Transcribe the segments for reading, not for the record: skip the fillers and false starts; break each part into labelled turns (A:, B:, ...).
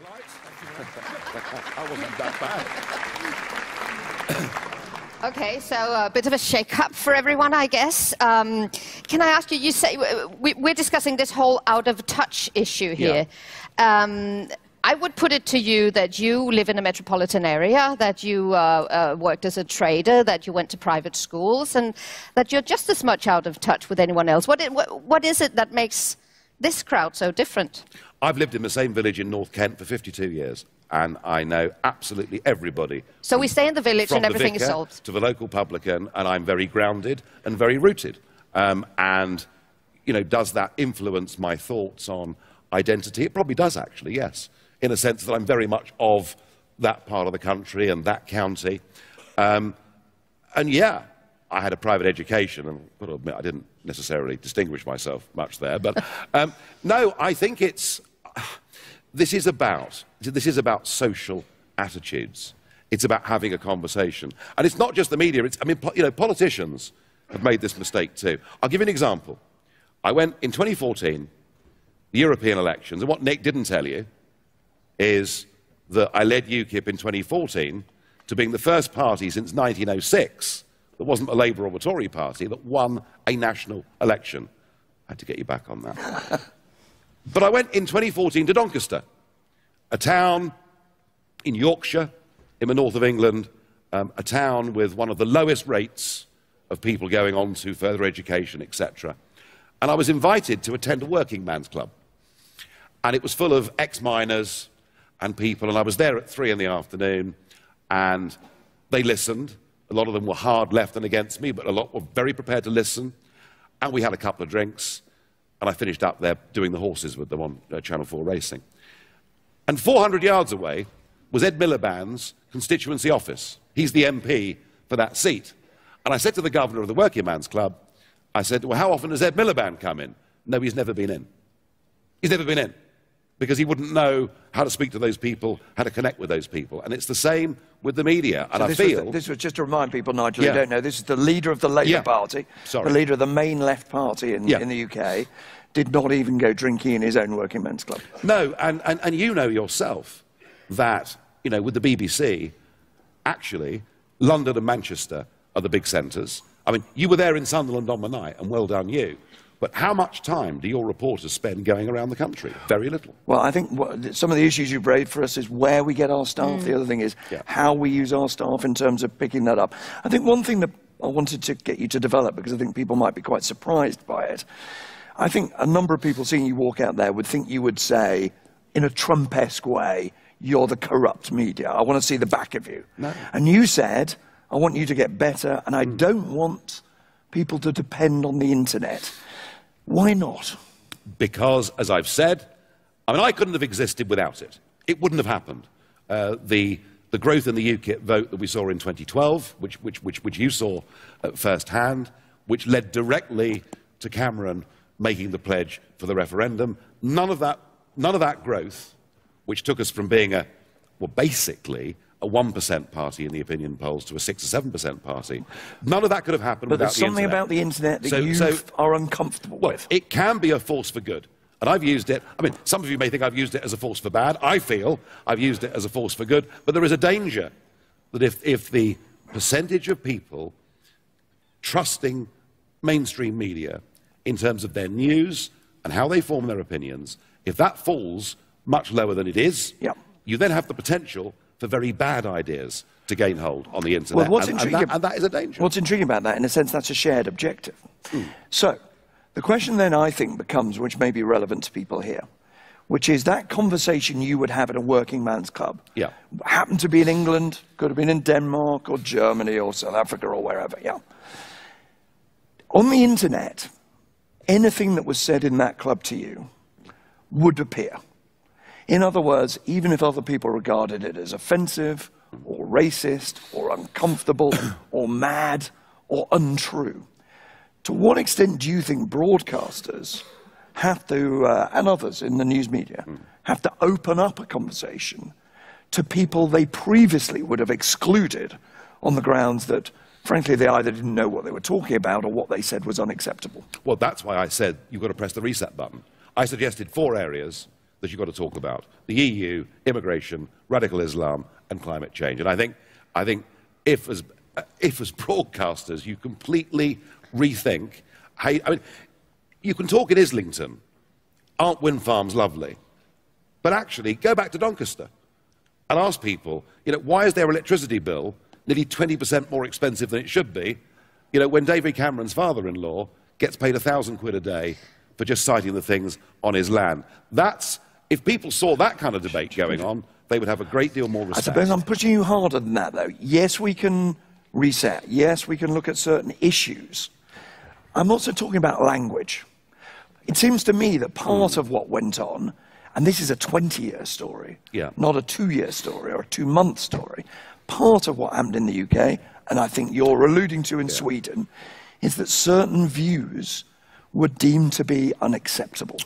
A: I wasn't that bad.
B: Okay, so a bit of a shake-up for everyone, I guess. Can I ask you, you say, we're discussing this whole out-of-touch issue here. Yeah. I would put it to you that you live in a metropolitan area, that you worked as a trader, that you went to private schools, and that you're just as much out of touch with anyone else. What is it that makes this crowd so different?
A: I've lived in the same village in North Kent for 52 years, and I know absolutely everybody.
B: So we stay in the village and everything is solved.
A: To the local publican, and I'm very grounded and very rooted. And, you know, does that influence my thoughts on identity? It probably does, actually, yes. In a sense that I'm very much of that part of the country and that county. And yeah, I had a private education, and I've got to admit, I didn't necessarily distinguish myself much there. But no, I think this is about social attitudes. It's about having a conversation. And it's not just the media. I mean, you know, politicians have made this mistake too. I'll give you an example. I went in 2014, the European elections, and what Nick didn't tell you is that I led UKIP in 2014 to being the first party since 1906 that wasn't a Labour or a Tory party that won a national election. I had to get you back on that. But I went in 2014 to Doncaster, a town in Yorkshire, in the north of England, a town with one of the lowest rates of people going on to further education, etc. And I was invited to attend a working man's club. And it was full of ex-miners and people, and I was there at 3 in the afternoon, and they listened. A lot of them were hard left and against me, but a lot were very prepared to listen. And we had a couple of drinks, and I finished up there doing the horses with them on Channel 4 Racing. And 400 yards away was Ed Miliband's constituency office. He's the MP for that seat. And I said to the governor of the Working Man's Club, I said, well, how often does Ed Miliband come in? No, he's never been in. He's never been in. Because he wouldn't know how to speak to those people, how to connect with those people. And it's the same with the media. And
C: so this was just to remind people, Nigel, who don't know, this is the leader of the Labour Party, the leader of the main left party in the UK, did not even go drinking in his own working men's club.
A: No, and you know yourself that, you know, with the BBC, actually, London and Manchester are the big centres. I mean, you were there in Sunderland on the night, and well done you. But how much time do your reporters spend going around the country? Very little.
C: Well, I think some of the issues you've raised for us is where we get our staff. The other thing is how we use our staff in terms of picking that up. I think one thing that I wanted to get you to develop, because I think people might be quite surprised by it, I think a number of people seeing you walk out there would think you would say, in a Trump-esque way, you're the corrupt media. I want to see the back of you.
A: No.
C: And you said, I want you to get better, and I don't want people to depend on the internet. Why not?
A: Because, as I've said, I mean, I couldn't have existed without it. It wouldn't have happened. The growth in the UKIP vote that we saw in 2012, which you saw firsthand, which led directly to Cameron making the pledge for the referendum, none of that growth, which took us from being basically a 1% party in the opinion polls to a 6 or 7% party. None of that could have happened without the internet.
C: But there's something about the internet that you are uncomfortable with.
A: It can be a force for good. And I've used it. I mean, some of you may think I've used it as a force for bad. I feel I've used it as a force for good. But there is a danger that if the percentage of people trusting mainstream media in terms of their news and how they form their opinions, if that falls much lower than it is, you then have the potential for very bad ideas to gain hold on the internet.
C: Well,
A: and that is a danger.
C: What's intriguing about that, in a sense, that's a shared objective. So, the question then, I think, becomes, which may be relevant to people here, which is that conversation you would have at a working man's club. Happened to be in England, could have been in Denmark or Germany or South Africa or wherever, On the internet, anything that was said in that club to you would appear. In other words, even if other people regarded it as offensive or racist or uncomfortable or mad or untrue, to what extent do you think broadcasters have to, and others in the news media, have to open up a conversation to people they previously would have excluded on the grounds that, frankly, they either didn't know what they were talking about or what they said was unacceptable?
A: Well, that's why I said you've got to press the reset button. I suggested 4 areas that you've got to talk about: the EU, immigration, radical Islam, and climate change. And I think if as broadcasters you completely rethink how I mean, you can talk in Islington, aren't wind farms lovely? But actually, go back to Doncaster and ask people, why is their electricity bill nearly 20% more expensive than it should be, when David Cameron's father-in-law gets paid £1,000 a day for just citing the things on his land? If people saw that kind of debate going on, they would have a great deal more respect.
C: I suppose I'm pushing you harder than that, though. Yes, we can reset. Yes, we can look at certain issues. I'm also talking about language. It seems to me that part of what went on, and this is a 20-year story, not a 2-year story or a 2-month story, part of what happened in the UK, and I think you're alluding to in Sweden, is that certain views were deemed to be unacceptable.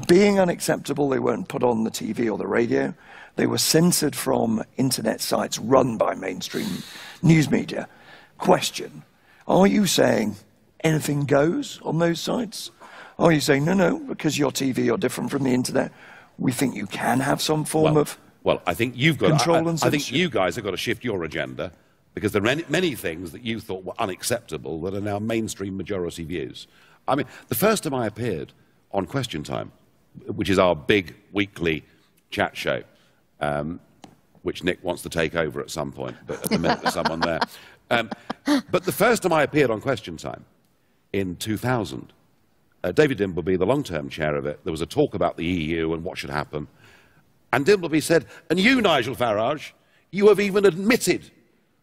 C: Being unacceptable, they weren't put on the TV or the radio. They were censored from internet sites run by mainstream news media. Question, are you saying anything goes on those sites? Are you saying, no, because your TV, you're different from the internet, we think you can have some form of
A: I think you've got
C: control and
A: I think you guys have got to shift your agenda, because there are many things that you thought were unacceptable that are now mainstream majority views. I mean, the first time I appeared on Question Time, which is our big weekly chat show, which Nick wants to take over at some point, but at the minute there's someone there. But the first time I appeared on Question Time in 2000, David Dimbleby, the long-term chair of it, there was a talk about the EU and what should happen. And Dimbleby said, and you, Nigel Farage, you have even admitted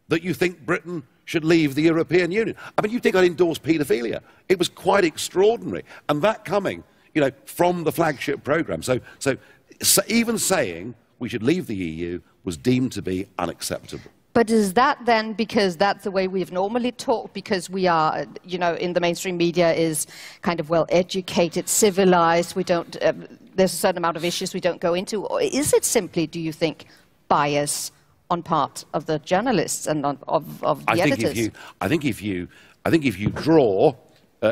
A: that you think Britain should leave the European Union. I mean, you think I'd endorse paedophilia? It was quite extraordinary. And that coming, from the flagship programme. So even saying we should leave the EU was deemed to be unacceptable.
B: But is that then because that's the way we've normally talked, because we are, in the mainstream media is kind of well-educated, civilized, we don't, there's a certain amount of issues we don't go into? Or is it simply, do you think, bias on part of the journalists and of the editors?
A: I think if you draw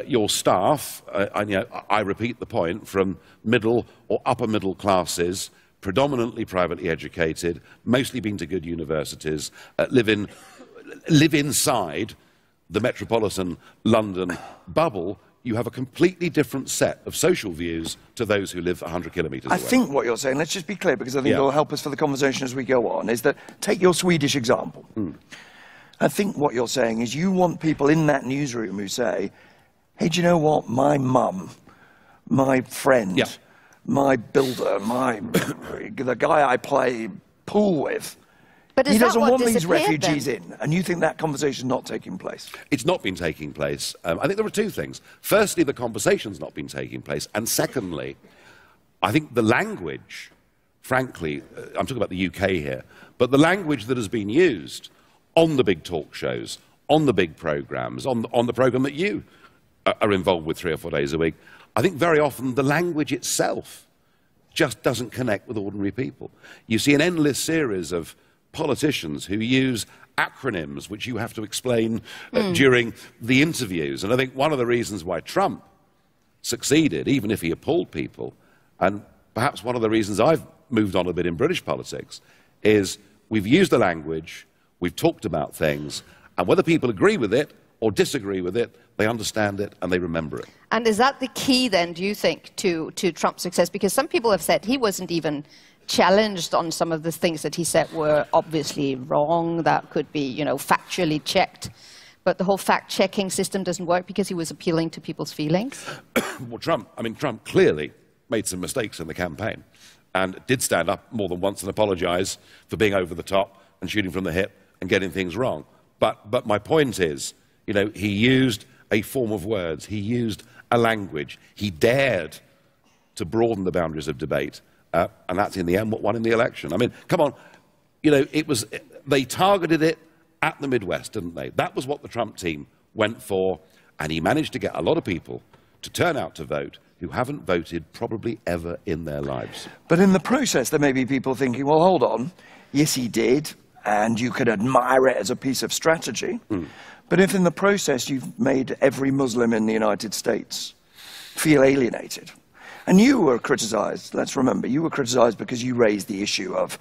A: your staff, I repeat the point, from middle or upper middle classes, predominantly privately educated, mostly been to good universities, live inside the metropolitan London bubble, you have a completely different set of social views to those who live 100 kilometres away.
C: I think what you're saying, let's just be clear, because I think it'll help us for the conversation as we go on, is that, take your Swedish example. I think what you're saying is you want people in that newsroom who say, hey, do you know what, my mum, my friend, my builder, the guy I play pool with, he doesn't want these refugees in. And you think that conversation's not taking place? It's
A: not been taking place. I think there are two things. Firstly, the conversation's not been taking place. And secondly, I think the language, frankly, I'm talking about the UK here, but the language that has been used on the big talk shows, on the big programmes, on the programme that you are involved with 3 or 4 days a week, I think very often the language itself just doesn't connect with ordinary people. You see an endless series of politicians who use acronyms which you have to explain during the interviews. And I think one of the reasons why Trump succeeded, even if he appalled people, and perhaps one of the reasons I've moved on a bit in British politics, is we've used the language, we've talked about things, and whether people agree with it or disagree with it, they understand it and they remember it.
B: And is that the key then, do you think, to Trump's success? Because some people have said he wasn't even challenged on some of the things that he said were obviously wrong, that could be, factually checked. But the whole fact-checking system doesn't work because he was appealing to people's feelings?
A: Well, Trump clearly made some mistakes in the campaign and did stand up more than once and apologise for being over the top and shooting from the hip and getting things wrong. But my point is, he used a form of words, he used a language, he dared to broaden the boundaries of debate, and that's in the end what won in the election. I mean, come on, they targeted it at the Midwest, didn't they? That was what the Trump team went for, and he managed to get a lot of people to turn out to vote who haven't voted probably ever in their lives.
C: But in the process, there may be people thinking, well, hold on, yes, he did, and you could admire it as a piece of strategy. But if in the process you've made every Muslim in the United States feel alienated, And you were criticised, let's remember, you were criticised because you raised the issue of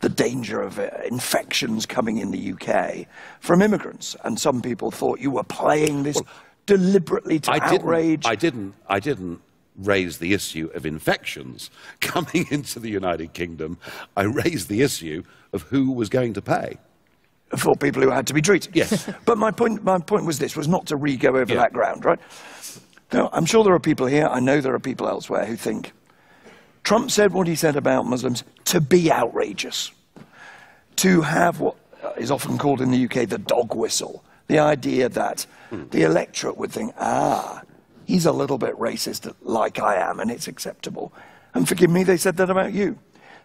C: the danger of infections coming in the UK from immigrants. And some people thought you were playing this deliberately to outrage.
A: I didn't raise the issue of infections coming into the United Kingdom. I raised the issue of who was going to pay.
C: For people who had to be treated.
A: Yes.
C: But my point was not to re-go over that ground, right? Now, I'm sure there are people here, I know there are people elsewhere who think Trump said what he said about Muslims to be outrageous, to have what is often called in the UK the dog whistle, the idea that the electorate would think, he's a little bit racist like I am and it's acceptable. And forgive me, they said that about you.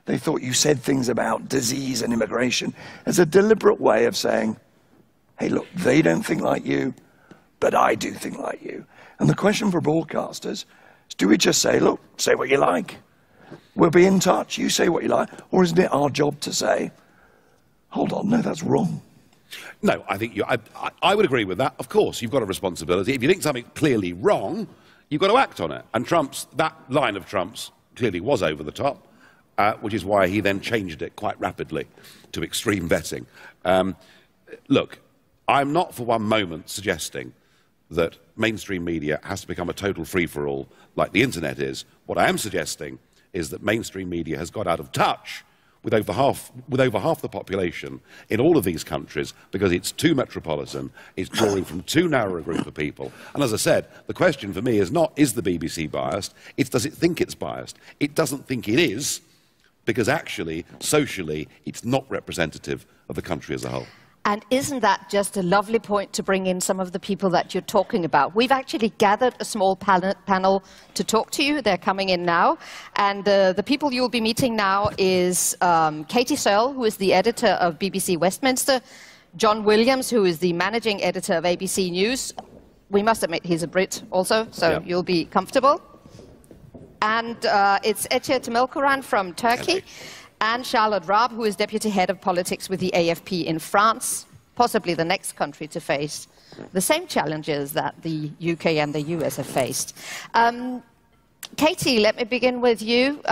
C: They thought you said things about disease and immigration as a deliberate way of saying, hey, look, they don't think like you, but I do think like you. And the question for broadcasters is, do we just say, look, say what you like. We'll be in touch, you say what you like. Or isn't it our job to say, hold on, no, that's wrong?
A: No, I think I would agree with that. Of course, you've got a responsibility. If you think something's clearly wrong, you've got to act on it. And that line of Trump's clearly was over the top, which is why he then changed it quite rapidly to extreme vetting. Look, I'm not for one moment suggesting that mainstream media has to become a total free-for-all like the internet is. What I am suggesting is that mainstream media has got out of touch with over half the population in all of these countries because it's too metropolitan, it's drawing from too narrow a group of people. And as I said, the question for me is not, is the BBC biased? It's, does it think it's biased? It doesn't think it is, because actually, socially, it's not representative of the country as a whole.
B: And isn't that just a lovely point to bring in some of the people that you're talking about? We've actually gathered a small panel to talk to you. They're coming in now. And the people you'll be meeting now is Katie Searle, who is the editor of BBC Westminster, John Williams, who is the managing editor of ABC News. We must admit he's a Brit also, so you'll be comfortable. And it's Ece Temelkuran from Turkey. And Charlotte Raab, who is Deputy Head of Politics with the AFP in France, possibly the next country to face the same challenges that the UK and the US have faced. Katie, let me begin with you.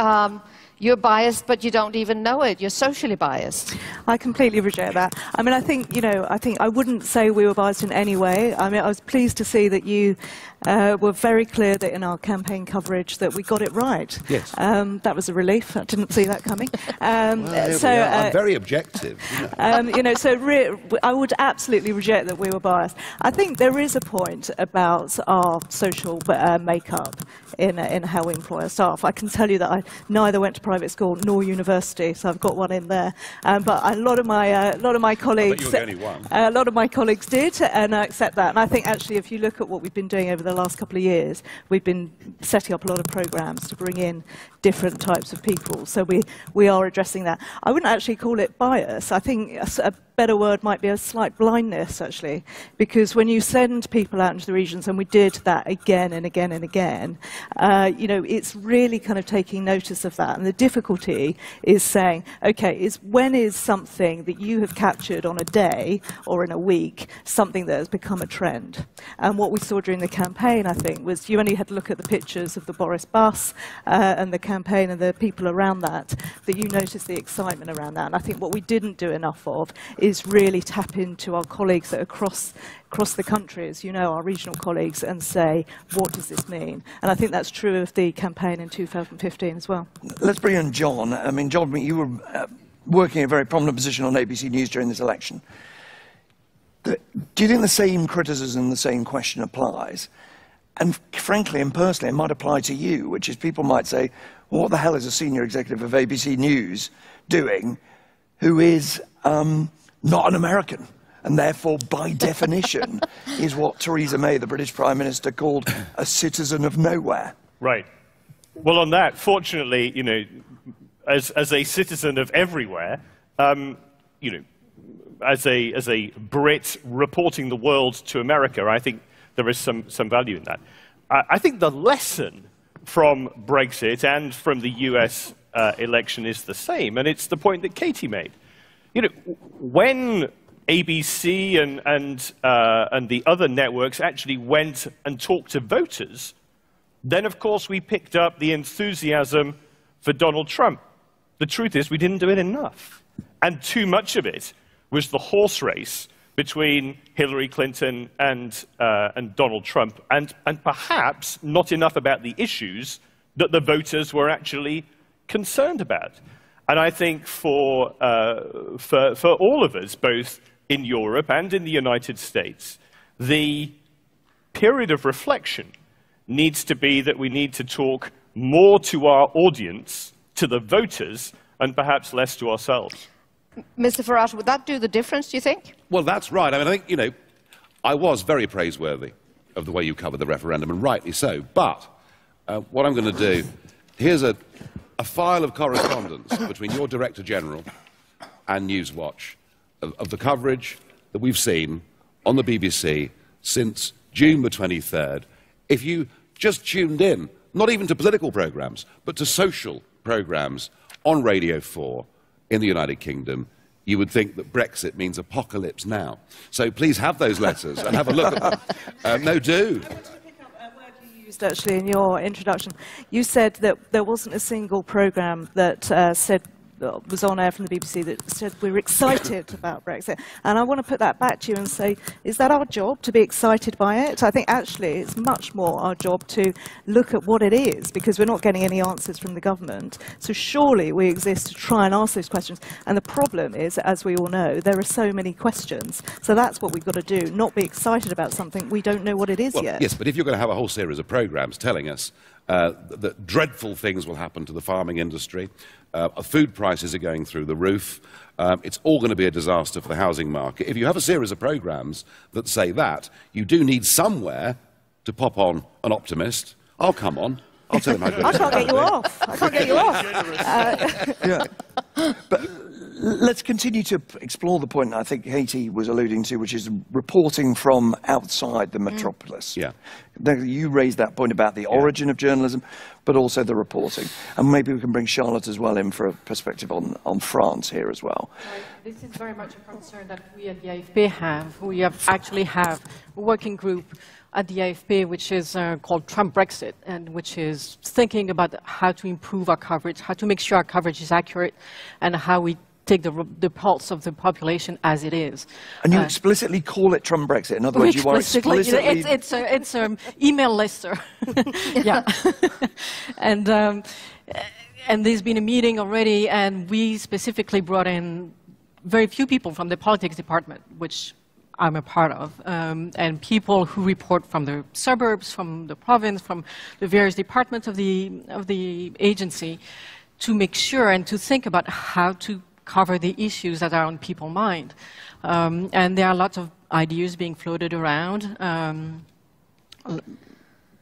B: You're biased, but you don't even know it. You're socially biased.
D: I completely reject that. I mean, I think I wouldn't say we were biased in any way. I mean, I was pleased to see that you were very clear that in our campaign coverage that we got it right.
A: Yes.
D: That was a relief. I didn't see that coming.
A: I'm very objective.
D: I would absolutely reject that we were biased. I think there is a point about our social makeup in how we employ our staff. I can tell you that I neither went to private school nor university, so I've got one in there. But a lot of my colleagues, a lot of my colleagues did, and I accept that. And I think actually, if you look at what we've been doing over the last couple of years, we've been setting up a lot of programs to bring in different types of people. So we are addressing that. I wouldn't actually call it bias. I think a better word might be a slight blindness, actually, because when you send people out into the regions, and we did that again and again and again, it's really kind of taking notice of that. And the difficulty is saying, okay, when is something that you have captured on a day or in a week something that has become a trend? And what we saw during the campaign, I think, was you only had to look at the pictures of the Boris bus and the campaign and the people around that you noticed the excitement around that. And I think what we didn't do enough of is really tap into our colleagues that are across the country, as you know, our regional colleagues, and say, what does this mean? And I think that's true of the campaign in 2015 as well.
C: Let's bring in John. I mean, John, you were working in a very prominent position on ABC News during this election. Do you think the same criticism, the same question applies? And frankly and personally, it might apply to you, which is people might say, well, what the hell is a senior executive of ABC News doing who is not an American? And therefore, by definition, is what Theresa May, the British Prime Minister, called a citizen of nowhere.
E: Right. Well, on that, fortunately, as a citizen of everywhere, as a Brit reporting the world to America, I think there is some value in that. I think the lesson from Brexit and from the US election is the same, and it's the point that Katie made. When ABC and the other networks actually went and talked to voters, Then, of course, we picked up the enthusiasm for Donald Trump. The truth is we didn't do it enough. And too much of it was the horse race between Hillary Clinton and Donald Trump, and perhaps not enough about the issues that the voters were actually concerned about. And I think for all of us, both in Europe and in the United States, the period of reflection needs to be that we need to talk more to our audience, to the voters, and perhaps less to ourselves.
B: Mr. Farage, would that do the difference, do you think?
A: Well, that's right. I mean, I think, you know, I was very praiseworthy of the way you covered the referendum, and rightly so. But what I'm going to do, here's a file of correspondence between your Director General and Newswatch of the coverage that we've seen on the BBC since June the 23rd. If you just tuned in, not even to political programmes, but to social programmes on Radio 4 in the United Kingdom, you would think that Brexit means apocalypse now. So please have those letters and have a look at them. No, do.
D: I want to pick up a word you used actually in your introduction. You said that there wasn't a single programme that was on air from the BBC that said we were excited about Brexit. And I want to put that back to you and say, is that our job to be excited by it? I think actually it's much more our job to look at what it is, because we're not getting any answers from the government. So surely we exist to try and ask those questions. And the problem is, as we all know, there are so many questions. So that's what we've got to do, not be excited about something we don't know what it is yet.
A: Yes, but if you're going to have a whole series of programmes telling us that dreadful things will happen to the farming industry, food prices are going through the roof, it's all going to be a disaster for the housing market. If you have a series of programmes that say that, you do need somewhere to pop on an optimist. I'll come on. I'll tell him how good
D: I can't get you off. I can't get you off.
C: Yeah. But let's continue to explore the point I think Haiti was alluding to, which is reporting from outside the metropolis.
A: Yeah.
C: You raised that point about the origin of journalism, but also the reporting. And maybe we can bring Charlotte as well in for a perspective on France here as well.
F: This is very much a concern that we at the AFP have. We actually have a working group at the AFP, which is called Trump Brexit, and which is thinking about how to improve our coverage, how to make sure our coverage is accurate, and how we take the pulse of the population as it is.
C: And you explicitly call it Trump Brexit. In other words, you are explicitly...
F: It's an email lister. Yeah. And there's been a meeting already, and we specifically brought in very few people from the politics department, which I'm a part of, and people who report from the suburbs, from the province, from the various departments of the agency, to make sure and to think about how to cover the issues that are on people's mind. And there are lots of ideas being floated around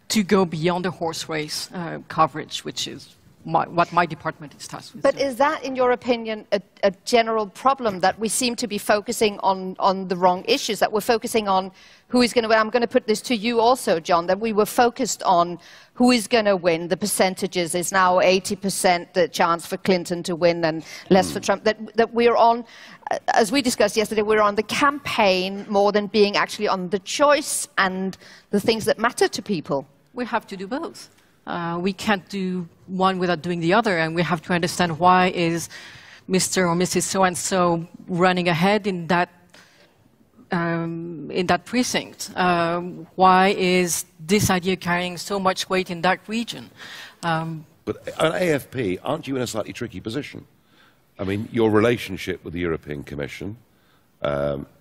F: to go beyond the horse race coverage, which is what my department is tasked with.
B: But is that, in your opinion, a general problem, that we seem to be focusing on the wrong issues, that we're focusing on who is going to win? I'm going to put this to you also, John, that we were focused on who is going to win. The percentages is now 80% the chance for Clinton to win and less for Trump. That we're on, as we discussed yesterday, we're on the campaign more than being actually on the choice and the things that matter to people.
F: We have to do both. We can't do one without doing the other, and we have to understand why is Mr. or Mrs. So-and-so running ahead in that precinct. Why is this idea carrying so much weight in that region?
A: But at AFP, aren't you in a slightly tricky position? I mean, your relationship with the European Commission,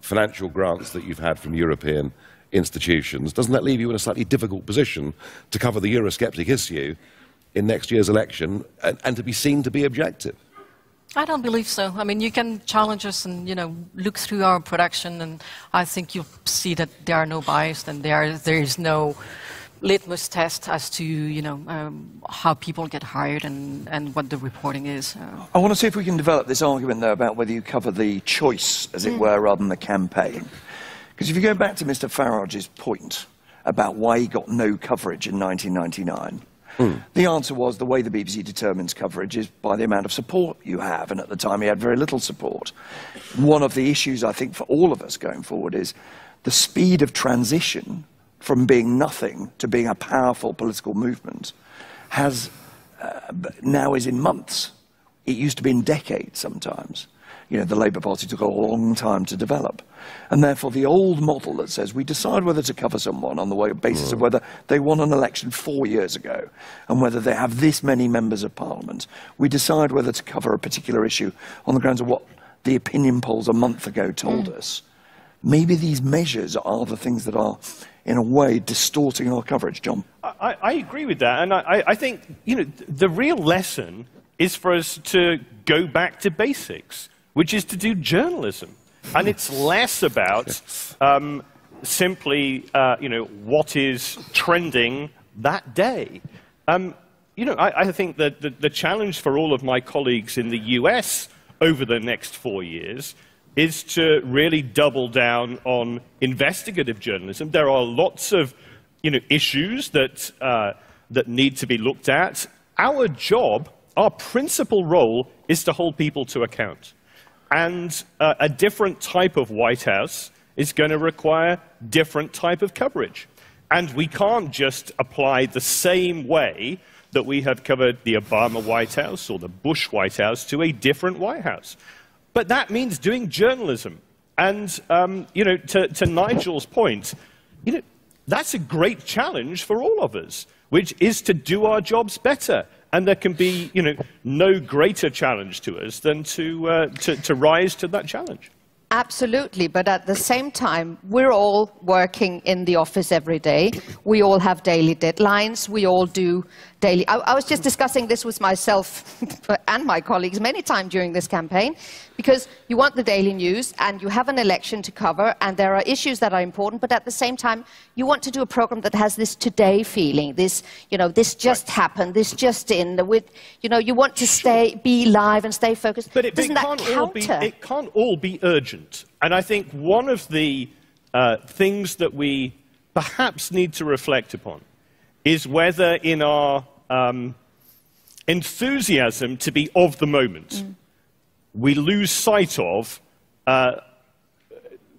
A: financial grants that you've had from European institutions, doesn't that leave you in a slightly difficult position to cover the Eurosceptic issue in next year's election and to be seen to be objective?
F: I don't believe so. I mean, you can challenge us and, look through our production, and I think you'll see that there are no bias and there is no litmus test as to, how people get hired and what the reporting is.
C: I want to see if we can develop this argument, though, about whether you cover the choice, as it were, rather than the campaign. Because if you go back to Mr. Farage's point about why he got no coverage in 1999, the answer was the way the BBC determines coverage is by the amount of support you have, and at the time he had very little support. One of the issues, I think, for all of us going forward is the speed of transition from being nothing to being a powerful political movement has now is in months. It used to be in decades sometimes. You know, the Labour Party took a long time to develop. And therefore the old model that says we decide whether to cover someone on the basis of whether they won an election 4 years ago and whether they have this many members of parliament. We decide whether to cover a particular issue on the grounds of what the opinion polls a month ago told us. Maybe these measures are the things that are, in a way, distorting our coverage, John.
E: I agree with that. And I think, you know, the real lesson is for us to go back to basics, which is to do journalism. And it's less about simply, you know, what is trending that day. You know, I think that the challenge for all of my colleagues in the US over the next 4 years is to really double down on investigative journalism. There are lots of, you know, issues that, that need to be looked at. Our job, our principal role, is to hold people to account. And a different type of White House is going to require different type of coverage. And we can't just apply the same way that we have covered the Obama White House or the Bush White House to a different White House. But that means doing journalism. And, you know, to Nigel's point, you know, that's a great challenge for all of us, which is to do our jobs better. And there can be, you know, no greater challenge to us than to rise to that challenge.
B: Absolutely, but at the same time, we're all working in the office every day. We all have daily deadlines. We all do daily... I was just discussing this with myself and my colleagues many times during this campaign, because you want the daily news, and you have an election to cover, and there are issues that are important, but at the same time, you want to do a program that has this today feeling, this, you know, this just happened, this just in, with, you know, you want to be live and stay focused.
E: But
B: Doesn't that counter?
E: It can't all be urgent. And I think one of the things that we perhaps need to reflect upon is whether in our enthusiasm to be of the moment, we lose sight of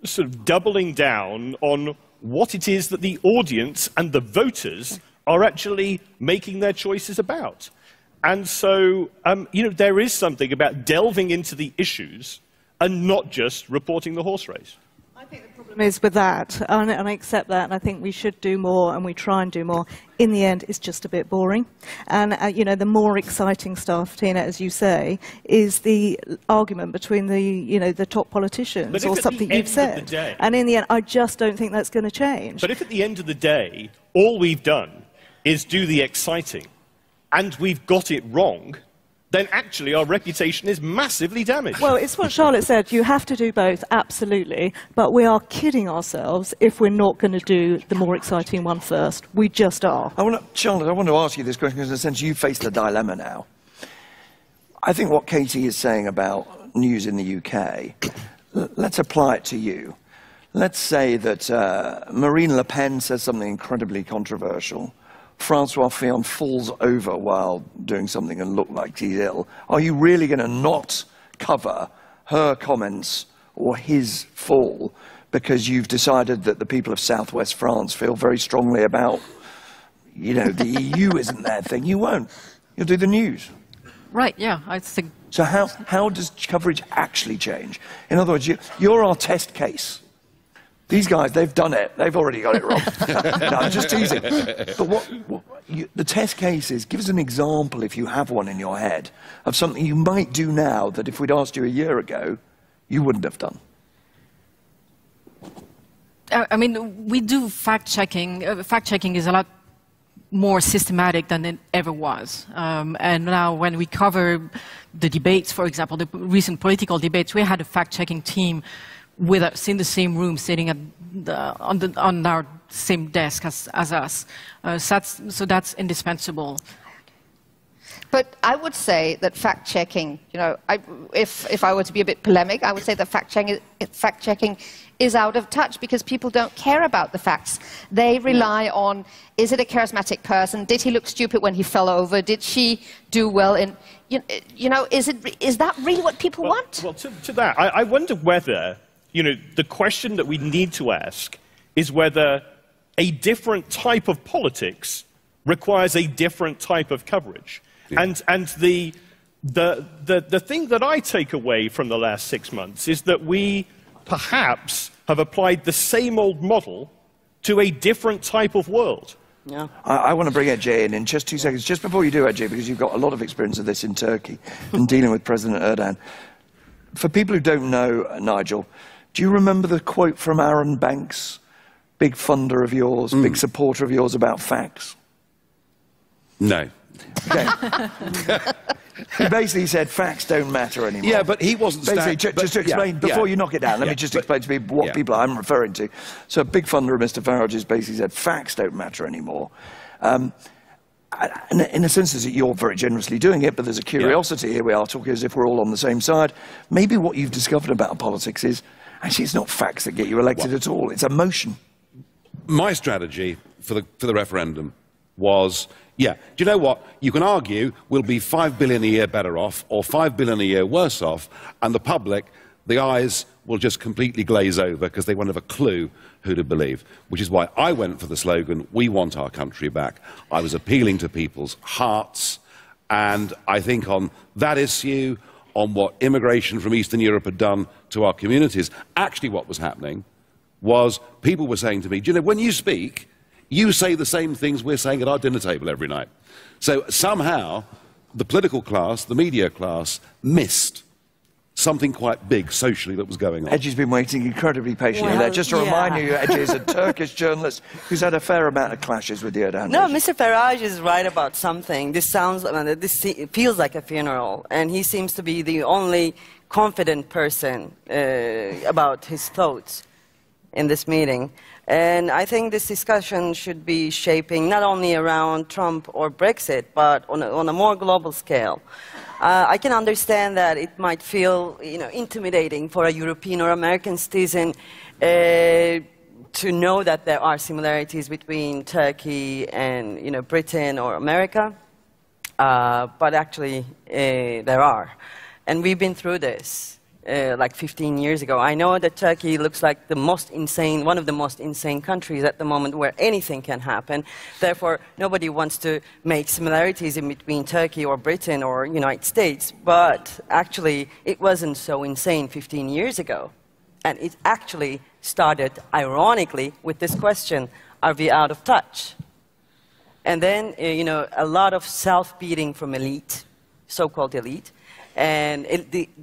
E: sort of doubling down on what it is that the audience and the voters are actually making their choices about. And so, you know, there is something about delving into the issues and not just reporting the horse race.
D: I think the problem is with that, and I accept that, and I think we should do more, and we try and do more. In the end, it's just a bit boring. And, you know, the more exciting stuff, Tina, as you say, is the argument between the, you know, the top politicians or something you've said. And in the end, I just don't think that's going to change.
E: But if at the end of the day, all we've done is do the exciting, and we've got it wrong, then actually our reputation is massively damaged.
D: Well, it's what Charlotte said. You have to do both, absolutely. But we are kidding ourselves if we're not going to do the more exciting one first. We just are.
C: Charlotte, I want to ask you this question because in a sense you face the dilemma now. I think what Katie is saying about news in the UK, let's apply it to you. Let's say that Marine Le Pen says something incredibly controversial. Francois Fillon falls over while doing something and look like he's ill. Are you really going to not cover her comments or his fall because you've decided that the people of southwest France feel very strongly about, you know, the EU isn't their thing? You won't. You'll do the news.
F: Right, yeah, I think...
C: So how does coverage actually change? In other words, you're our test case. These guys, they've done it. They've already got it wrong. No, I'm just teasing. But the test case is, give us an example, if you have one in your head, of something you might do now that if we'd asked you a year ago, you wouldn't have done.
F: I mean, we do fact-checking. Fact-checking is a lot more systematic than it ever was. And now when we cover the debates, for example, the recent political debates, we had a fact-checking team with us in the same room, sitting at on our same desk as us. So that's indispensable.
B: But I would say that fact-checking, you know, if I were to be a bit polemic, I would say that fact-checking is out of touch because people don't care about the facts. They rely on, is it a charismatic person? Did he look stupid when he fell over? Did she do well in, you know, is that really what people want?
E: Well, to that, I wonder whether, you know, the question that we need to ask is whether a different type of politics requires a different type of coverage. Yeah. And the thing that I take away from the last 6 months is that we perhaps have applied the same old model to a different type of world.
C: Yeah. I want to bring Ece in just 2 seconds. Just before you do, Ece, because you've got a lot of experience of this in Turkey and dealing with President Erdogan. For people who don't know, Nigel, do you remember the quote from Aaron Banks, big funder of yours, big supporter of yours about facts?
A: No.
C: Okay. He basically said facts don't matter anymore.
A: Yeah, but he wasn't...
C: Basically, just to explain, before you knock it down, let me just explain to people what people I'm referring to. So a big funder of Mr. Farage has basically said facts don't matter anymore. In a sense, is that you're very generously doing it, but there's a curiosity. Here we are talking as if we're all on the same side. Maybe what you've discovered about politics is, actually, it's not facts that get you elected at all. It's emotion.
A: My strategy for the referendum was, do you know what? You can argue we'll be 5 billion a year better off or 5 billion a year worse off, and the public, the eyes will just completely glaze over because they won't have a clue who to believe, which is why I went for the slogan, "We want our country back." I was appealing to people's hearts, and I think on that issue, on what immigration from Eastern Europe had done to our communities, actually what was happening was people were saying to me, do you know, when you speak, you say the same things we're saying at our dinner table every night. So somehow, the political class, the media class, missed something quite big socially that was going on.
C: Ece's been waiting incredibly patiently there. Just to remind you, Ece is a Turkish journalist who's had a fair amount of clashes with the Erdogan.
G: No, Mr. Farage is right about something. This feels like a funeral, and he seems to be the only confident person about his thoughts in this meeting. And I think this discussion should be shaping not only around Trump or Brexit, but on a more global scale. I can understand that it might feel, intimidating for a European or American citizen to know that there are similarities between Turkey and, Britain or America. But actually, there are. And we've been through this. Like 15 years ago. I know that Turkey looks like one of the most insane countries at the moment where anything can happen. Therefore, nobody wants to make similarities in between Turkey or Britain or United States. But actually, it wasn't so insane 15 years ago. And it actually started, ironically, with this question, are we out of touch? And then, a lot of self-beating from elite, so-called elite. And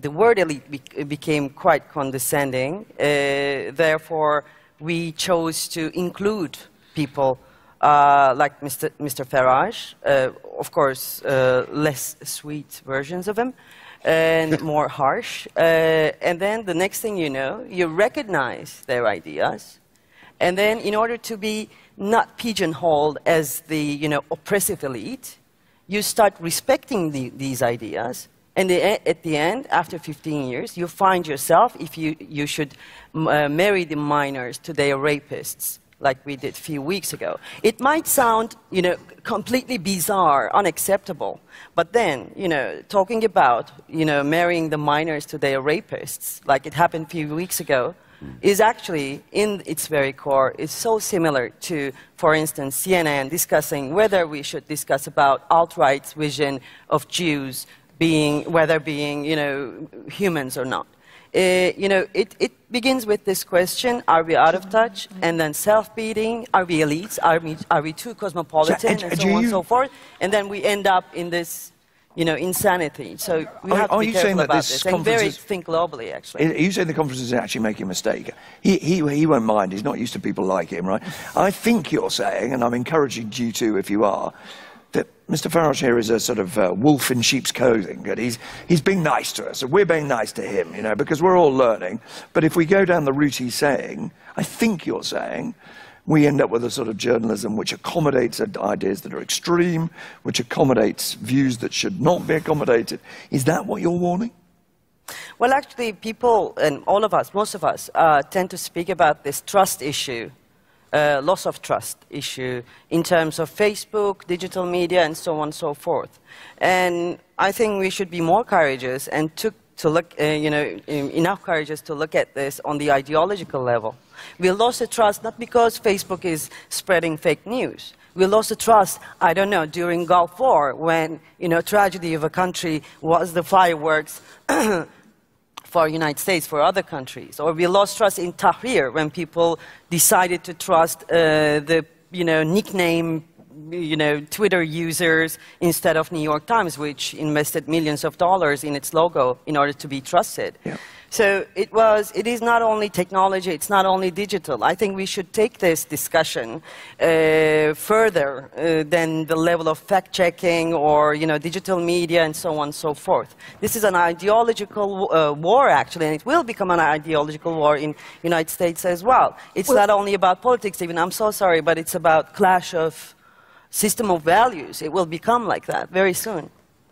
G: the word elite became quite condescending. Therefore, we chose to include people like Mr. Farage, of course, less sweet versions of him, and more harsh. And then the next thing you know, you recognize their ideas. And then in order to be not pigeonholed as the oppressive elite, you start respecting these ideas. And at the end, after 15 years, you find yourself, if you should marry the minors to their rapists, like we did a few weeks ago. It might sound, completely bizarre, unacceptable. But then, talking about, marrying the minors to their rapists, like it happened a few weeks ago, is actually, in its very core, is so similar to, for instance, CNN discussing whether we should discuss about alt-right's vision of Jews whether being humans or not. It begins with this question, are we out of touch? And then self-beating, are we elites? Are we too cosmopolitan? And so on and so forth. And then we end up in this, insanity. So we have to be careful about this. And think globally, actually.
C: Are you saying the conference is actually making a mistake? He won't mind. He's not used to people like him, right? I think you're saying, and I'm encouraging you to if you are, that Mr. Farage here is a sort of wolf in sheep's clothing, that he's being nice to us, and we're being nice to him, because we're all learning. But if we go down the route he's saying, I think you're saying, we end up with a sort of journalism which accommodates ideas that are extreme, which accommodates views that should not be accommodated. Is that what you're warning?
G: Well, actually, people, and all of us, most of us, tend to speak about this trust issue. Loss of trust issue in terms of Facebook, digital media, and so on and so forth. And I think we should be more courageous and to look, enough courageous to look at this on the ideological level. We lost the trust not because Facebook is spreading fake news. We lost the trust, I don't know, during Gulf War when, tragedy of a country was the fireworks for the United States, for other countries. Or we lost trust in Tahrir when people decided to trust the, nickname, Twitter users instead of New York Times, which invested millions of dollars in its logo in order to be trusted. Yeah. So it is not only technology, it's not only digital. I think we should take this discussion further than the level of fact-checking or, digital media and so on and so forth. This is an ideological war, actually, and it will become an ideological war in the United States as well. It's not only about politics, even. I'm so sorry, but it's about clash of system of values. It will become like that very soon.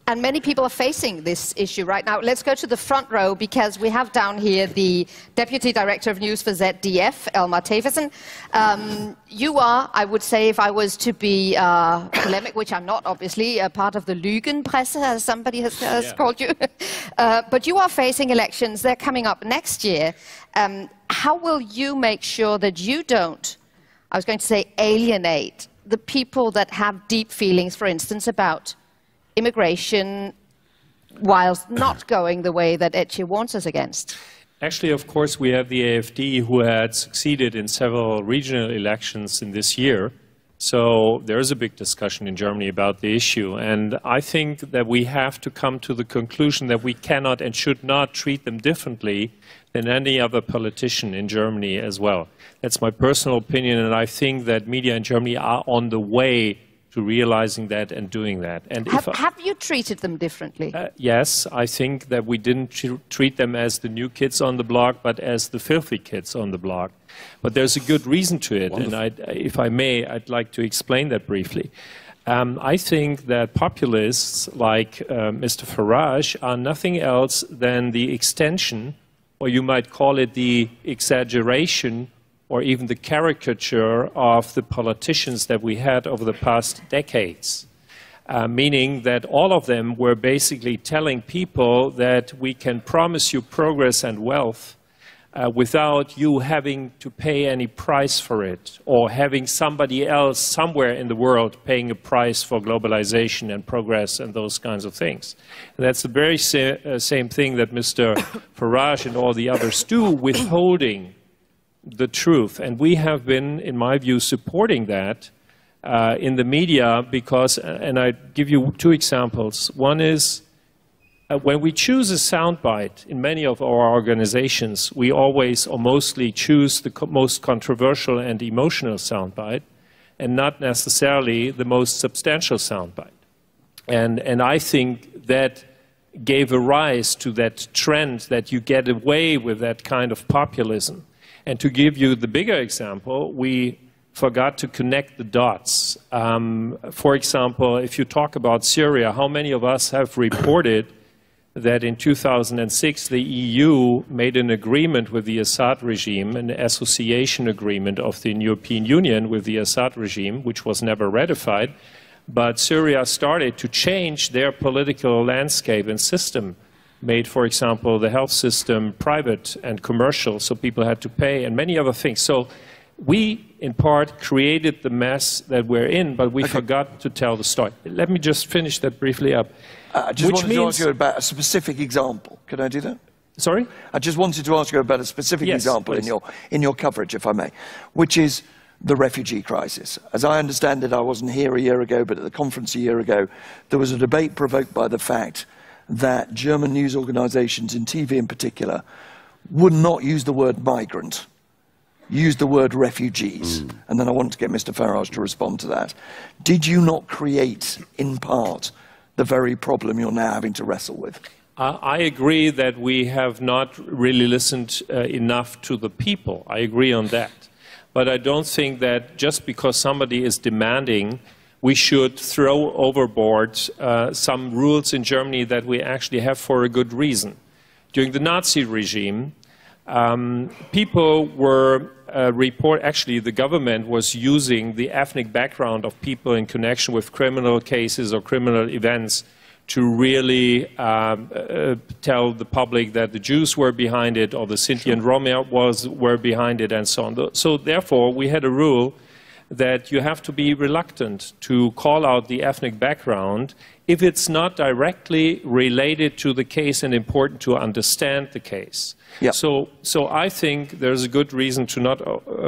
B: And many people are facing this issue right now. Let's go to the front row, because we have down here the Deputy Director of News for ZDF, Elmar Tavesen. You are, I would say, if I was to be polemic, which I'm not, obviously, a part of the Lügenpresse, as somebody has called you. But you are facing elections. They're coming up next year. How will you make sure that you don't, I was going to say, alienate the people that have deep feelings, for instance, about immigration, whilst not going the way that Etche warns us against?
H: Actually, of course, we have the AfD, who had succeeded in several regional elections in this year. So there is a big discussion in Germany about the issue. And I think that we have to come to the conclusion that we cannot and should not treat them differently than any other politician in Germany as well. That's my personal opinion, and I think that media in Germany are on the way to realizing that and doing that. And
B: have you treated them differently?
H: Yes, I think that we didn't treat them as the new kids on the block, but as the filthy kids on the block. But there's a good reason to it, wonderful. And if I may, I'd like to explain that briefly. I think that populists like Mr. Farage are nothing else than the extension, or you might call it the exaggeration, or even the caricature of the politicians that we had over the past decades. Meaning that all of them were basically telling people that we can promise you progress and wealth without you having to pay any price for it, or having somebody else somewhere in the world paying a price for globalization and progress and those kinds of things. And that's the very same thing that Mr. Farage and all the others do, withholding the truth. And we have been, in my view, supporting that in the media because, and I give you two examples. One is when we choose a soundbite in many of our organizations, we always or mostly choose the most controversial and emotional soundbite and not necessarily the most substantial soundbite. And I think that gave a rise to that trend that you get away with that kind of populism. And to give you the bigger example, we forgot to connect the dots. For example, if you talk about Syria, how many of us have reported that in 2006 the EU made an agreement with the Assad regime, an association agreement of the European Union with the Assad regime, which was never ratified, but Syria started to change their political landscape and system, made, for example, the health system private and commercial, so people had to pay, and many other things. So we, in part, created the mess that we're in, but we forgot to tell the story. Let me just finish that briefly up.
C: I just wanted to ask you about a specific example. Can I do that?
H: Sorry?
C: I just wanted to ask you about a specific example in your coverage, if I may, which is the refugee crisis. As I understand it, I wasn't here a year ago, but at the conference a year ago, there was a debate provoked by the fact that German news organizations, in TV in particular, would not use the word migrant, use the word refugees. And then I want to get Mr. Farage to respond to that. Did you not create, in part, the very problem you're now having to wrestle with?
H: I agree that we have not really listened enough to the people. I agree on that. But I don't think that just because somebody is demanding, we should throw overboard some rules in Germany that we actually have for a good reason. During the Nazi regime, people were actually the government was using the ethnic background of people in connection with criminal cases or criminal events to really tell the public that the Jews were behind it, or the Sinti and Roma were behind it, and so on. So therefore, we had a rule that you have to be reluctant to call out the ethnic background if it's not directly related to the case and important to understand the case.
C: Yep.
H: So I think there's a good reason to not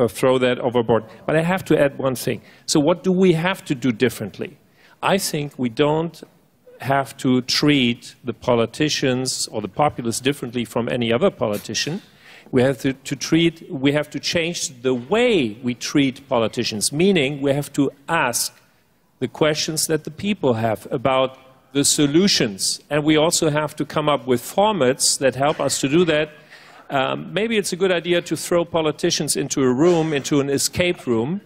H: throw that overboard. But I have to add one thing. So what do we have to do differently? I think we don't have to treat the politicians or the populace differently from any other politician. We have to change the way we treat politicians, meaning we have to ask the questions that the people have about the solutions. And we also have to come up with formats that help us to do that. Maybe it's a good idea to throw politicians into a room, into an escape room,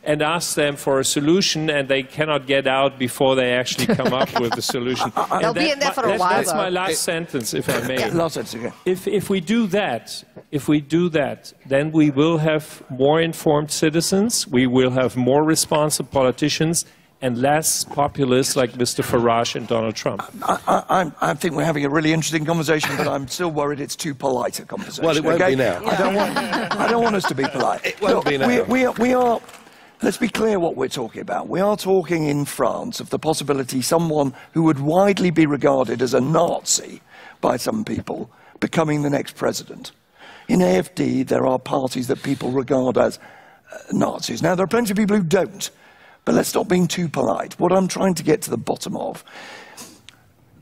H: and ask them for a solution, and they cannot get out before they actually come up with the solution.
B: They'll be in there for a while.
H: That's my last sentence, if I may.
C: Last sentence, okay.
H: If we do that, then we will have more informed citizens, we will have more responsible politicians, and less populists like Mr. Farage and Donald Trump.
C: I think we're having a really interesting conversation, but I'm still worried it's too polite a conversation.
A: Well, it won't be now.
C: I don't want us to be polite.
A: It won't be now.
C: We are, let's be clear what we're talking about. We are talking in France of the possibility someone who would widely be regarded as a Nazi by some people becoming the next president. In AfD, there are parties that people regard as Nazis. Now, there are plenty of people who don't. But let's stop being too polite. What I'm trying to get to the bottom of,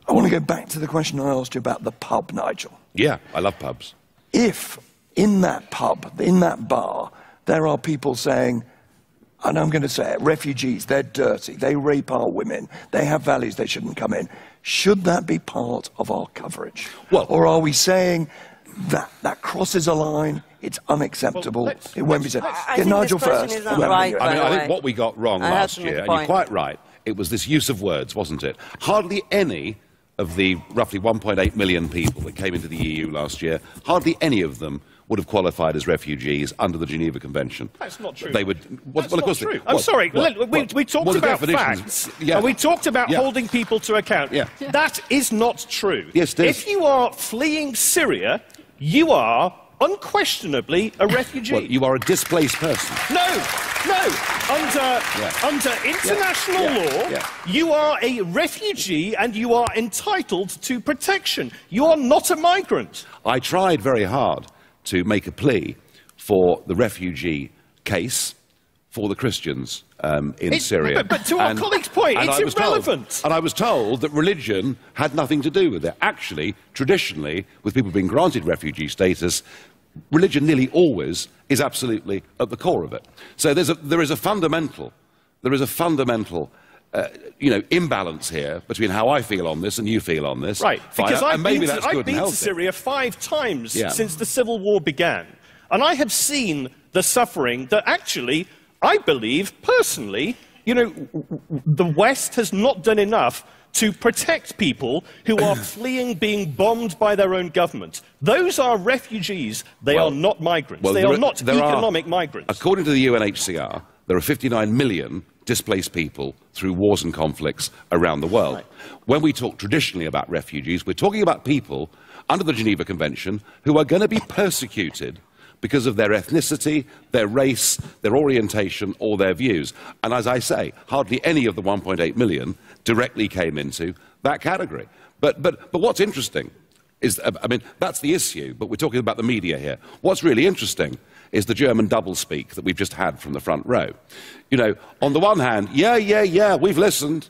C: I want to go back to the question I asked you about the pub, Nigel.
A: Yeah, I love pubs.
C: If in that pub, in that bar, there are people saying, and I'm going to say it, refugees, they're dirty, they rape our women, they have values, they shouldn't come in, should that be part of our coverage?
A: Well,
C: or are we saying that crosses a line, it's unacceptable, it won't be said? Nigel first.
G: Right,
A: I think what we got wrong last year, and you're quite right, it was this use of words, wasn't it? Hardly any of the roughly 1.8 million people that came into the EU last year, hardly any of them would have qualified as refugees under the Geneva Convention.
E: That's not true.
A: They would.
E: That's not true. I'm sorry. We talked about facts. Yeah. We talked about holding people to account.
A: Yeah.
E: That is not true.
A: Yes, it is.
E: If you are fleeing Syria, you are unquestionably a refugee.
A: Well, you are a displaced person.
E: No. Under international law, you are a refugee and you are entitled to protection. You are not a migrant.
A: I tried very hard to make a plea for the refugee case for the Christians in Syria.
E: But to our colleague's point, it's irrelevant.
A: And I was told that religion had nothing to do with it. Actually, traditionally, with people being granted refugee status, religion nearly always is absolutely at the core of it. So there is a fundamental imbalance here between how I feel on this and you feel on this.
E: Right, because I've been
A: to
E: Syria 5 times since the civil war began. And I have seen the suffering that actually, I believe, personally, the West has not done enough to protect people who are fleeing being bombed by their own government. Those are refugees. They are not migrants. They are not economic migrants.
A: According to the UNHCR, there are 59 million displaced people through wars and conflicts around the world. Right. When we talk traditionally about refugees, we're talking about people under the Geneva Convention who are going to be persecuted because of their ethnicity, their race, their orientation, or their views. And as I say, hardly any of the 1.8 million directly came into that category. But what's interesting is, I mean, that's the issue, but we're talking about the media here. What's really interesting is the German doublespeak that we've just had from the front row. On the one hand, we've listened.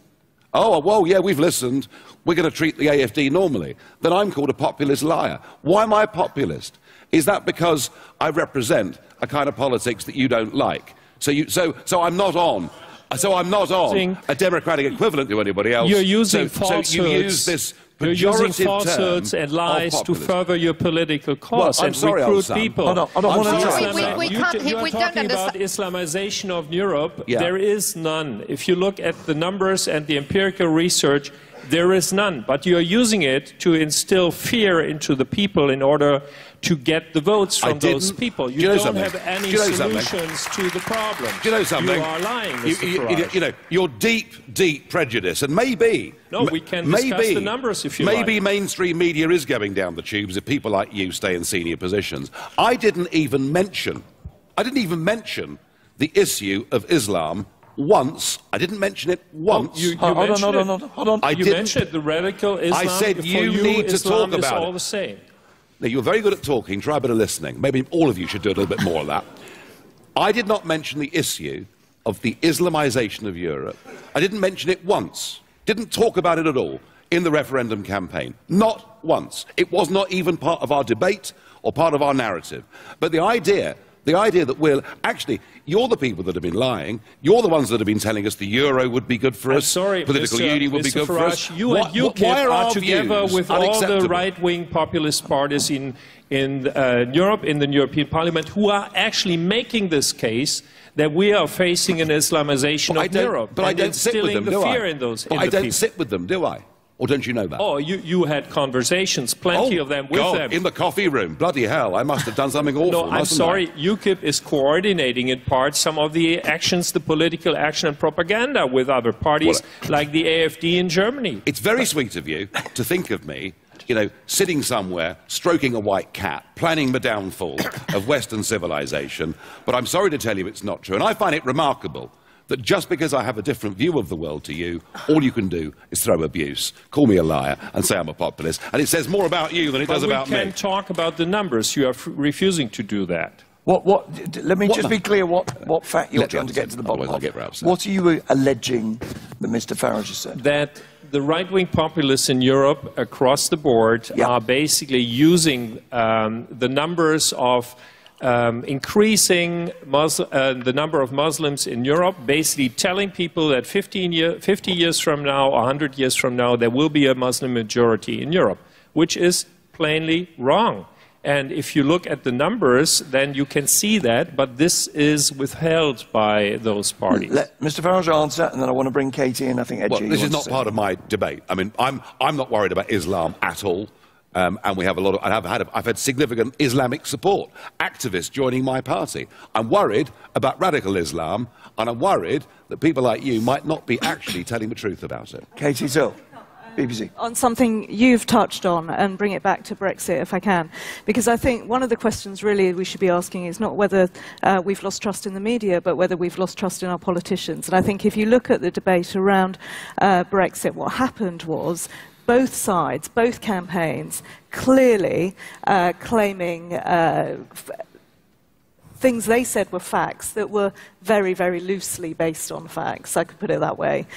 A: Oh, well, yeah, we've listened. We're going to treat the AfD normally. Then I'm called a populist liar. Why am I a populist? Is that because I represent a kind of politics that you don't like? So I'm not on a democratic equivalent to anybody else.
H: You're using
A: falsehoods. So you use this
H: You're using falsehoods and lies to further your political cause and recruit people.
C: I don't want to try.
H: You're talking about Islamization of Europe. Yeah. There is none. If you look at the numbers and the empirical research, There is none, but you are using it to instill fear into the people in order to get the votes from those people. You don't have any solutions to the problem.
A: Do you know something?
H: You are lying, Mr. Farage.
A: You know, your deep, deep prejudice, and maybe...
H: No, we can discuss the numbers if you like.
A: Maybe mainstream media is going down the tubes if people like you stay in senior positions. I didn't even mention the issue of Islam once. I didn't mention it once.
H: Hold on. You mentioned the radical Islam.
A: I said you need to talk about it.
H: All the same.
A: Now, you're very good at talking. Try a bit of listening. Maybe all of you should do a little bit more of that. I did not mention the issue of the Islamization of Europe. I didn't mention it once. Didn't talk about it at all in the referendum campaign. Not once. It was not even part of our debate or part of our narrative. But the idea that we'll... Actually, you're the people that have been lying. You're the ones that have been telling us the euro would be good for us.
H: Sorry,
A: political union would be good for us.
H: You and UKIP are together with all the right-wing populist parties in Europe, in the European Parliament, who are actually making this case that we are facing an Islamization of Europe.
A: But I don't sit with them, do I? I don't sit with them, do I? Or don't you know that?
H: Oh, you had conversations, plenty of them, with them.
A: In the coffee room. Bloody hell, I must have done something awful.
H: No, I'm sorry. UKIP is coordinating in part some of the actions, the political action and propaganda with other parties, like the AfD in Germany.
A: It's very sweet of you to think of me, you know, sitting somewhere, stroking a white cat, planning the downfall of Western civilization. But I'm sorry to tell you it's not true. And I find it remarkable that just because I have a different view of the world to you, all you can do is throw abuse, call me a liar, and say I'm a populist. And it says more about you than it does about me.
H: We can talk about the numbers. You are refusing to do that.
C: Let me just be clear what fact you're trying to get to the bottom of. What are you alleging that Mr. Farage has said?
H: That the right-wing populists in Europe across the board are basically using the numbers of increasing the number of Muslims in Europe, basically telling people that 50 years from now, 100 years from now, there will be a Muslim majority in Europe, which is plainly wrong. And if you look at the numbers, then you can see that, but this is withheld by those parties.
C: Let Mr. Farage answer, and then I want to bring Katie in. I think Edgy.
A: Well, this is not part of my debate. I mean, I'm not worried about Islam at all. And we have a lot of, I've had significant Islamic support, activists joining my party. I'm worried about radical Islam, and I'm worried that people like you might not be actually telling the truth about it.
C: Katie Zill, BBC.
D: On something you've touched on, and bring it back to Brexit, if I can. Because I think one of the questions really we should be asking is not whether we've lost trust in the media, but whether we've lost trust in our politicians. And I think if you look at the debate around Brexit, what happened was both sides, both campaigns, clearly claiming things they said were facts that were very, very loosely based on facts. I could put it that way.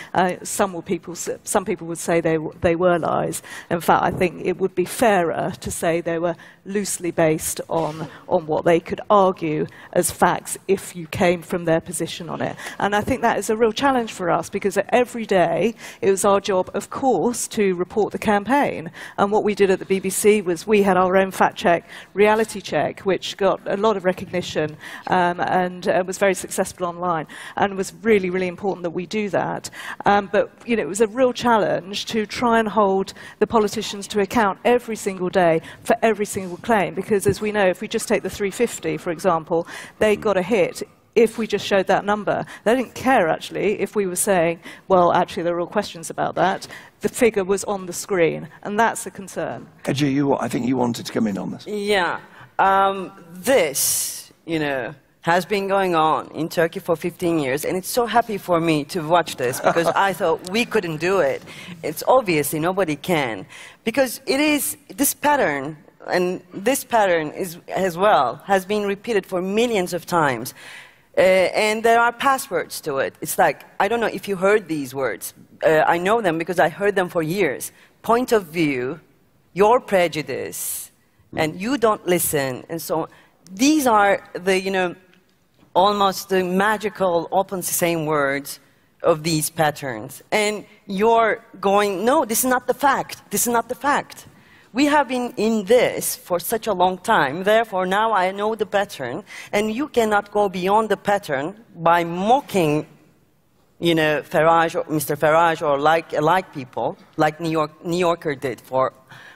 D: Some people would say they were lies. In fact, I think it would be fairer to say they were loosely based on what they could argue as facts if you came from their position on it. And I think that is a real challenge for us, because every day it was our job, of course, to report the campaign. And what we did at the BBC was we had our own fact check, reality check, which got a lot of recognition and was very successful online, and it was really, really important that we do that. But you know, it was a real challenge to try and hold the politicians to account every single day for every single claim, because as we know, if we just take the 350, for example, they got a hit if we just showed that number. They didn't care, actually, if we were saying, well, actually, there are real questions about that. The figure was on the screen, and that's a concern.
C: Edgy, I think you wanted to come in on this.
G: Yeah. This, you know, has been going on in Turkey for 15 years, and it's so happy for me to watch this, because I thought we couldn't do it. It's obviously nobody can, because it is this pattern, and this pattern is, as well, has been repeated for millions of times, and there are passwords to it. It's like, I don't know if you heard these words. I know them because I heard them for years. Point of view, your prejudice, and you don't listen, and so on. These are the, you know, almost the magical, often same words of these patterns. And you're going, no, this is not the fact. This is not the fact. We have been in this for such a long time. Therefore, now I know the pattern. And you cannot go beyond the pattern by mocking you know, Farage or Mr. Farage or like people, like New Yorker did for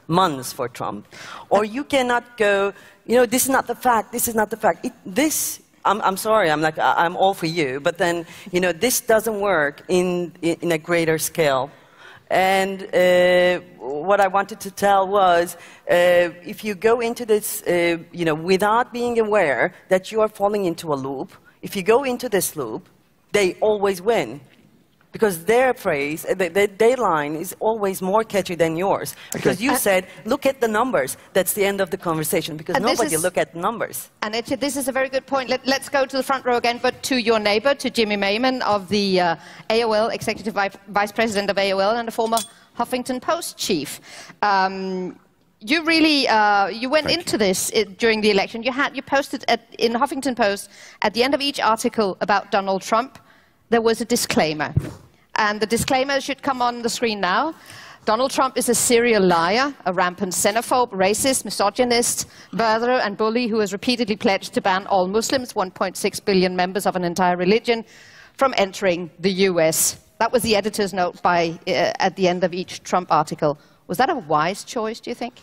G: months for Trump. Or you cannot go, you know, this is not the fact, this is not the fact. I'm sorry, I'm all for you, but then, you know, this doesn't work in a greater scale. And what I wanted to tell was, if you go into this, you know, without being aware that you are falling into a loop, if you go into this loop, they always win. Because their phrase, their line is always more catchy than yours. Because you said, look at the numbers. That's the end of the conversation, because nobody look at numbers.
B: And this is a very good point. Let's go to the front row again, but to your neighbor, to Jimmy Mayman of the AOL, Executive Vice President of AOL and a former Huffington Post chief. You really, you went into this during the election. You posted in Huffington Post, at the end of each article about Donald Trump, there was a disclaimer. And the disclaimer should come on the screen now. Donald Trump is a serial liar, a rampant xenophobe, racist, misogynist, murderer and bully who has repeatedly pledged to ban all Muslims, 1.6 billion members of an entire religion, from entering the US. That was the editor's note at the end of each Trump article. Was that a wise choice, do you think?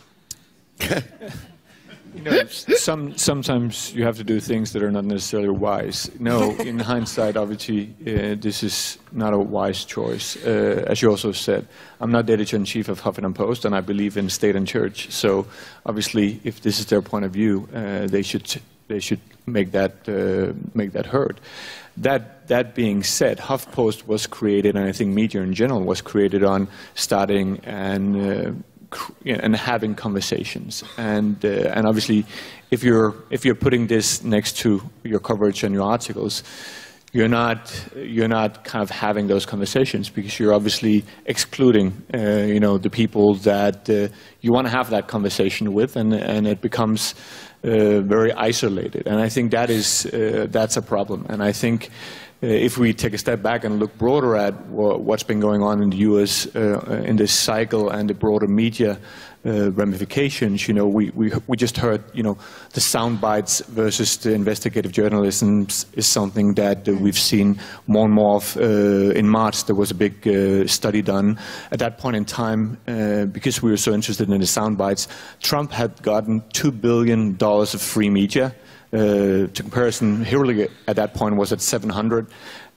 I: You know, sometimes you have to do things that are not necessarily wise. No, in hindsight, obviously, this is not a wise choice. As you also said, I'm not the editor-in-chief of Huffington Post, and I believe in state and church. So, obviously, if this is their point of view, they should make that heard. That being said, HuffPost was created, and I think media in general was created on starting and having conversations, and obviously, if you're putting this next to your coverage and your articles, you're not kind of having those conversations, because you're obviously excluding you know, the people that you want to have that conversation with, and it becomes very isolated, and I think that's a problem, and I think. If we take a step back and look broader at what's been going on in the U.S. In this cycle and the broader media ramifications, you know, we just heard, you know, the sound bites versus the investigative journalism is something that we've seen more and more of. In March, there was a big study done. At that point in time, because we were so interested in the sound bites, Trump had gotten $2 billion of free media. To comparison, Hillary at that point was at 700,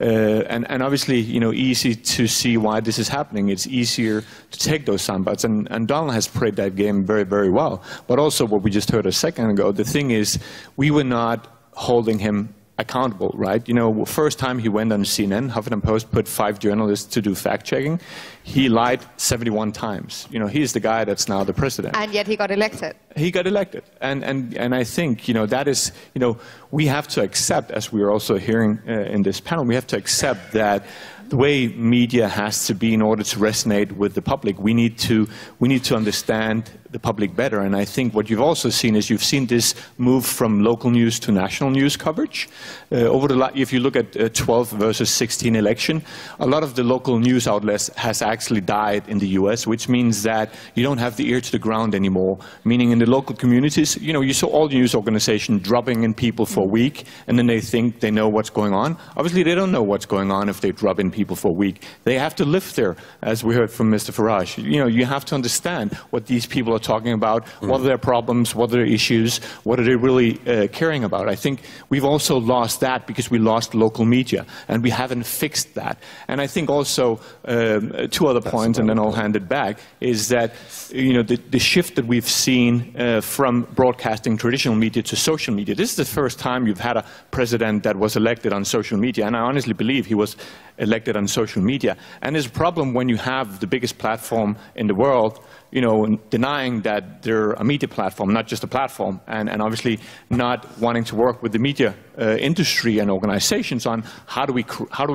I: and obviously, you know, easy to see why this is happening. It's easier to take those soundbites, and Donald has played that game very, very well. But also, what we just heard a second ago, the thing is, we were not holding him accountable, right? You know, first time he went on CNN, Huffington Post put 5 journalists to do fact-checking. He lied 71 times. You know, he's the guy that's now the president.
B: And yet he got elected.
I: He got elected. And I think, you know, that is, you know, we have to accept, as we are also hearing in this panel, we have to accept that the way media has to be in order to resonate with the public, we need to understand the public better. And I think what you've also seen is you've seen this move from local news to national news coverage. If you look at 12 versus 16 election, a lot of the local news outlets has actually died in the US, which means that you don't have the ear to the ground anymore. Meaning in the local communities, you know, you saw all the news organizations dropping in people for a week, and then they think they know what's going on. Obviously, they don't know what's going on if they drop in people for a week. They have to live there, as we heard from Mr. Farage. You know, you have to understand what these people are talking about, what are their problems, what are their issues, what are they really caring about. I think we've also lost that because we lost local media, and we haven't fixed that. And I think also, 2 other points, and then I'll hand it back, is that, you know, the shift that we've seen from broadcasting traditional media to social media. This is the first time you've had a president that was elected on social media, and I honestly believe he was elected on social media. And there's a problem when you have the biggest platform in the world, you know, denying that they're a media platform, not just a platform, and obviously not wanting to work with the media industry and organizations on how do we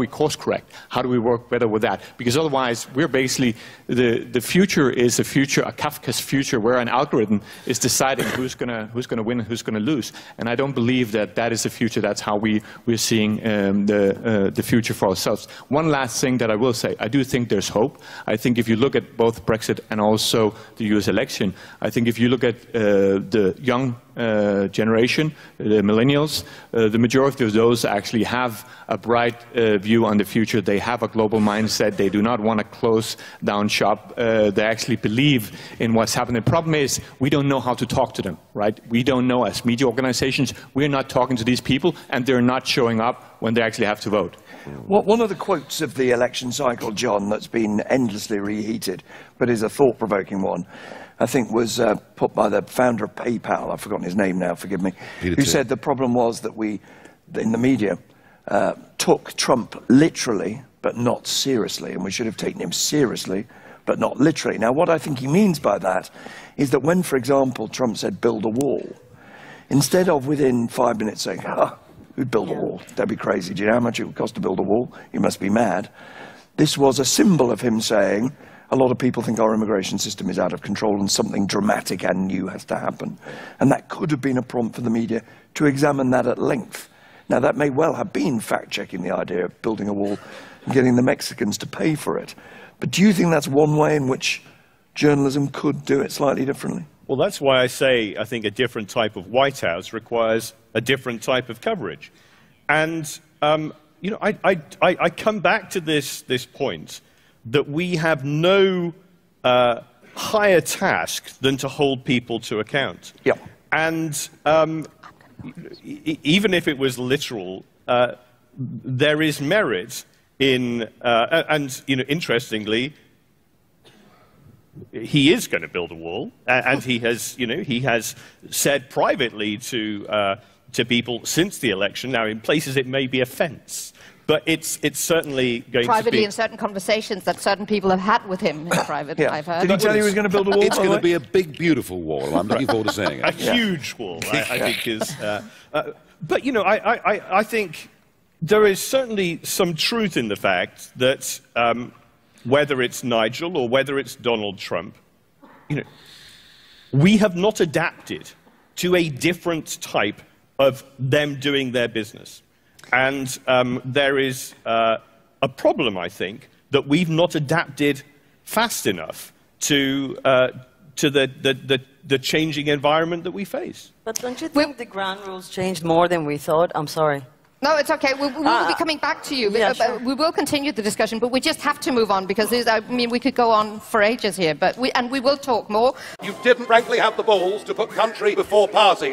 I: course correct, how do we work better with that, because otherwise we're basically, the future is a future, a Kafka's future, where an algorithm is deciding who's gonna win and who's gonna lose, and I don't believe that that is the future. That's how we're seeing the future for ourselves. One last thing that I will say, I do think there's hope. I think if you look at both Brexit and also also the US election. I think if you look at the young generation, the millennials, the majority of those actually have a bright view on the future. They have a global mindset. They do not want to close down shop. They actually believe in what's happening. The problem is we don't know how to talk to them, right? We don't know as media organizations. We're not talking to these people, and they're not showing up when they actually have to vote.
C: Well, one of the quotes of the election cycle, John, that's been endlessly reheated, but is a thought-provoking one, I think was put by the founder of PayPal, I've forgotten his name now, forgive me, who said the problem was that we, in the media, took Trump literally, but not seriously, and we should have taken him seriously, but not literally. Now, what I think he means by that is that when, for example, Trump said, build a wall, instead of within 5 minutes saying, who'd build a wall? That'd be crazy. Do you know how much it would cost to build a wall? You must be mad. This was a symbol of him saying, a lot of people think our immigration system is out of control and something dramatic and new has to happen. And that could have been a prompt for the media to examine that at length. Now, that may well have been fact-checking the idea of building a wall and getting the Mexicans to pay for it. But do you think that's one way in which journalism could do it slightly differently?
E: Well, that's why I say I think a different type of White House requires a different type of coverage. And, you know, I come back to this point that we have no higher task than to hold people to account.
C: Yep.
E: And even if it was literal, there is merit in, and, you know, interestingly, he is going to build a wall, and he has, you know, he has said privately to people since the election. Now, in places it may be a fence, but it's certainly going
B: privately
E: to be
B: in certain conversations that certain people have had with him in private. I've heard.
C: Did he tell you he was going to build a wall?
A: It's going to be a big, beautiful wall. I'm looking forward to seeing it.
E: a huge wall. I think is, but you know, I think there is certainly some truth in the fact that. Whether it's Nigel or whether it's Donald Trump, you know, we have not adapted to a different type of them doing their business. And there is a problem, I think, that we've not adapted fast enough to the changing environment that we face.
G: But don't you think the ground rules changed more than we thought? I'm sorry.
B: No, it's okay. We will be coming back to you.
G: Yeah, sure.
B: We will continue the discussion, but we just have to move on because I mean, we could go on for ages here. But we will talk more.
A: You didn't frankly have the balls to put country before party.